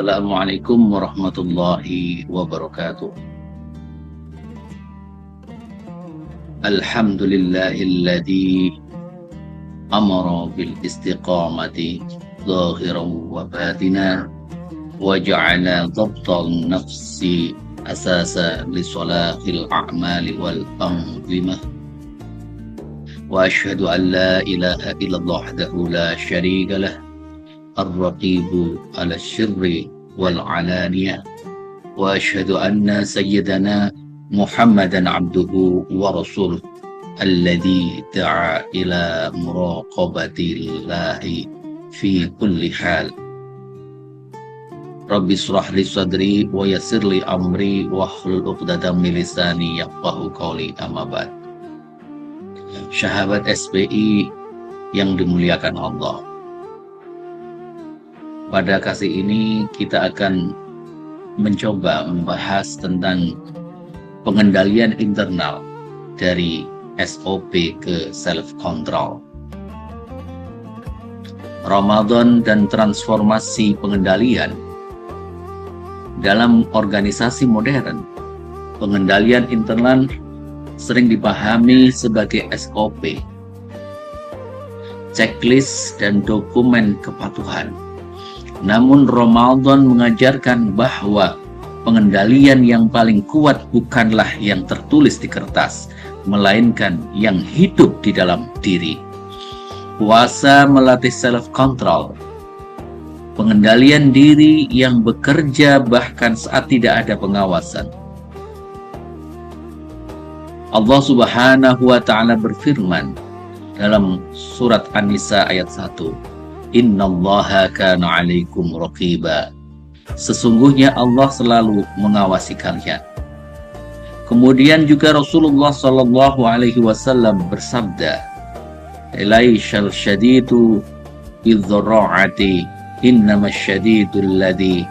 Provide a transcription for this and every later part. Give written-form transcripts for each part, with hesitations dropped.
Assalamualaikum warahmatullahi wabarakatuh. Alhamdulillahilladzi amara bil istiqamati zahiran wa batina wa ja'ala dhabtan nafsi asasa li salahil a'mali wal anzimah. Wa ashhadu an la ilaha illallah wahdahu la syarika lah ar-raqibu ala syirri wal alaniyah. Wa ashhadu anna sayyidana Muhammadan abduhu wa rasuluh alladhi da'a ila muraqabatillahi fi kulli hal. Rabbi shrah li sadri wa yassir li amri wa hlul 'uqdatam min lisani yafqahu qawli, amma ba'd. Sahabat SPI yang dimuliakan Allah, pada kasih ini kita akan mencoba membahas tentang pengendalian internal dari SOP ke self-control. Ramadan dan transformasi pengendalian. Dalam organisasi modern, pengendalian internal sering dipahami sebagai SOP, checklist dan dokumen kepatuhan. Namun Ramadan mengajarkan bahwa pengendalian yang paling kuat bukanlah yang tertulis di kertas, melainkan yang hidup di dalam diri. Puasa melatih self-control, pengendalian diri yang bekerja bahkan saat tidak ada pengawasan. Allah Subhanahu wa Ta'ala berfirman dalam surat An-Nisa ayat 1, Innallaha kana 'alaikum raqiba. Sesungguhnya Allah selalu mengawasi kalian. Kemudian juga Rasulullah sallallahu alaihi wasallam bersabda, Laysal syadidu bidzara'ati, innamas syadidul ladzi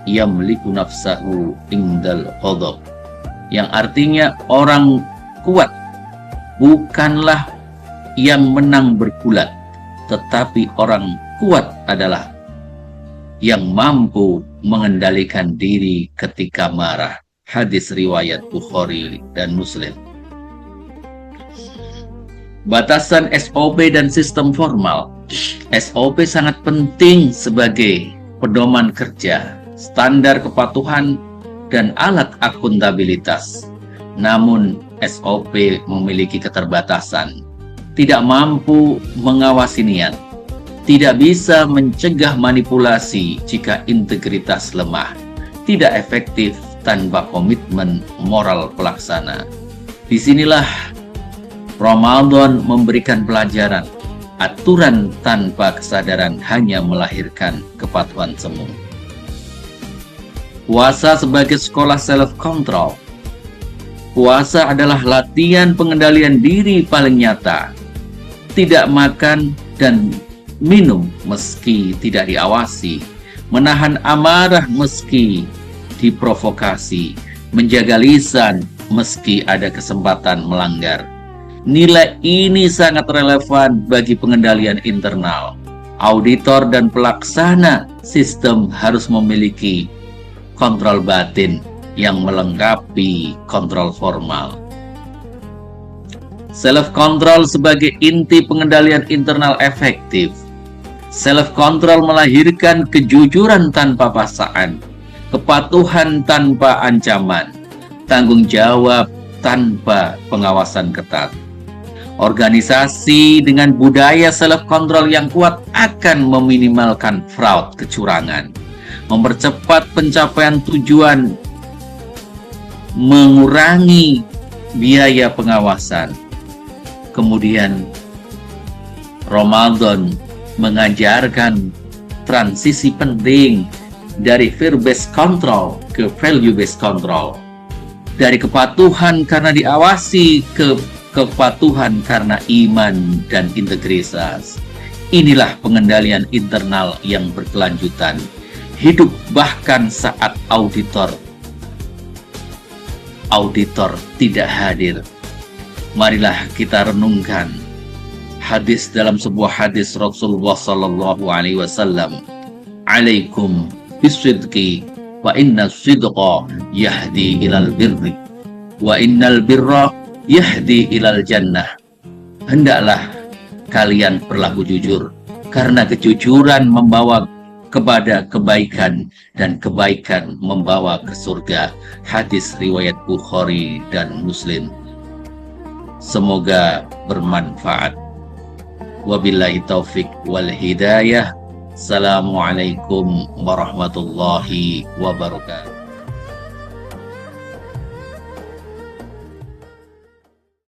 yamliku nafsahu indal ghadab. Yang artinya orang kuat bukanlah yang menang bergulat, tetapi orang kuat adalah yang mampu mengendalikan diri ketika marah. Hadis riwayat Bukhari dan Muslim. Batasan SOP dan sistem formal. SOP sangat penting sebagai pedoman kerja, standar kepatuhan, dan alat akuntabilitas. Namun SOP memiliki keterbatasan, tidak mampu mengawasi niat, tidak bisa mencegah manipulasi jika integritas lemah, tidak efektif tanpa komitmen moral pelaksana. Disinilah Ramadan memberikan pelajaran. Aturan tanpa kesadaran hanya melahirkan kepatuhan semu. Puasa sebagai sekolah self-control. Puasa adalah latihan pengendalian diri paling nyata. Tidak makan dan minum meski tidak diawasi, menahan amarah meski diprovokasi, menjaga lisan meski ada kesempatan melanggar. Nilai ini sangat relevan bagi pengendalian internal. Auditor dan pelaksana sistem harus memiliki kontrol batin yang melengkapi kontrol formal. Self-control sebagai inti pengendalian internal efektif. Self-control melahirkan kejujuran tanpa paksaan, kepatuhan tanpa ancaman, tanggung jawab tanpa pengawasan ketat. Organisasi dengan budaya self-control yang kuat akan meminimalkan fraud, kecurangan, mempercepat pencapaian tujuan, mengurangi biaya pengawasan. Kemudian Ramadan mengajarkan transisi penting dari fear-based control ke value-based control, dari kepatuhan karena diawasi ke kepatuhan karena iman dan integritas. Inilah pengendalian internal yang berkelanjutan, hidup bahkan saat auditor tidak hadir. Marilah kita renungkan hadis dalam sebuah hadis Rasulullah sallallahu alaihi wasallam, alaikum bisidqi wa inna sidqa yahdi ilal birri wa innal birra yahdi ilal jannah. Hendaklah kalian berlaku jujur, karena kejujuran membawa kepada kebaikan dan kebaikan membawa ke surga. Hadis riwayat Bukhari dan Muslim. Semoga bermanfaat. Wabillahi taufik wal hidayah. Assalamualaikum warahmatullahi wabarakatuh.